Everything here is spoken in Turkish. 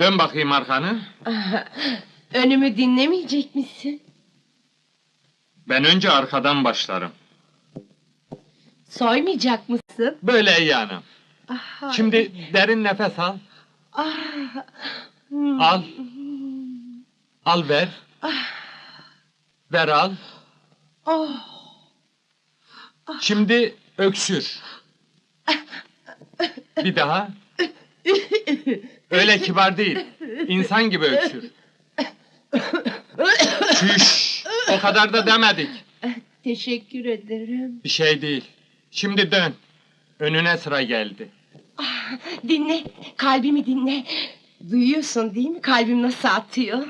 Dön bakayım arkanı. Önümü dinlemeyecek misin? Ben önce arkadan başlarım. Soymayacak mısın? Böyle yani. Ah, Şimdi derin nefes al. ah, Al. Al ver. Ver al. oh. Şimdi öksür. Bir daha. Öyle kibar değil. İnsan gibi öksür. Çüş. O kadar da demedik. Teşekkür ederim. Bir şey değil. Şimdi dön. Önüne sıra geldi. Dinle, kalbimi dinle. Duyuyorsun değil mi kalbim nasıl atıyor?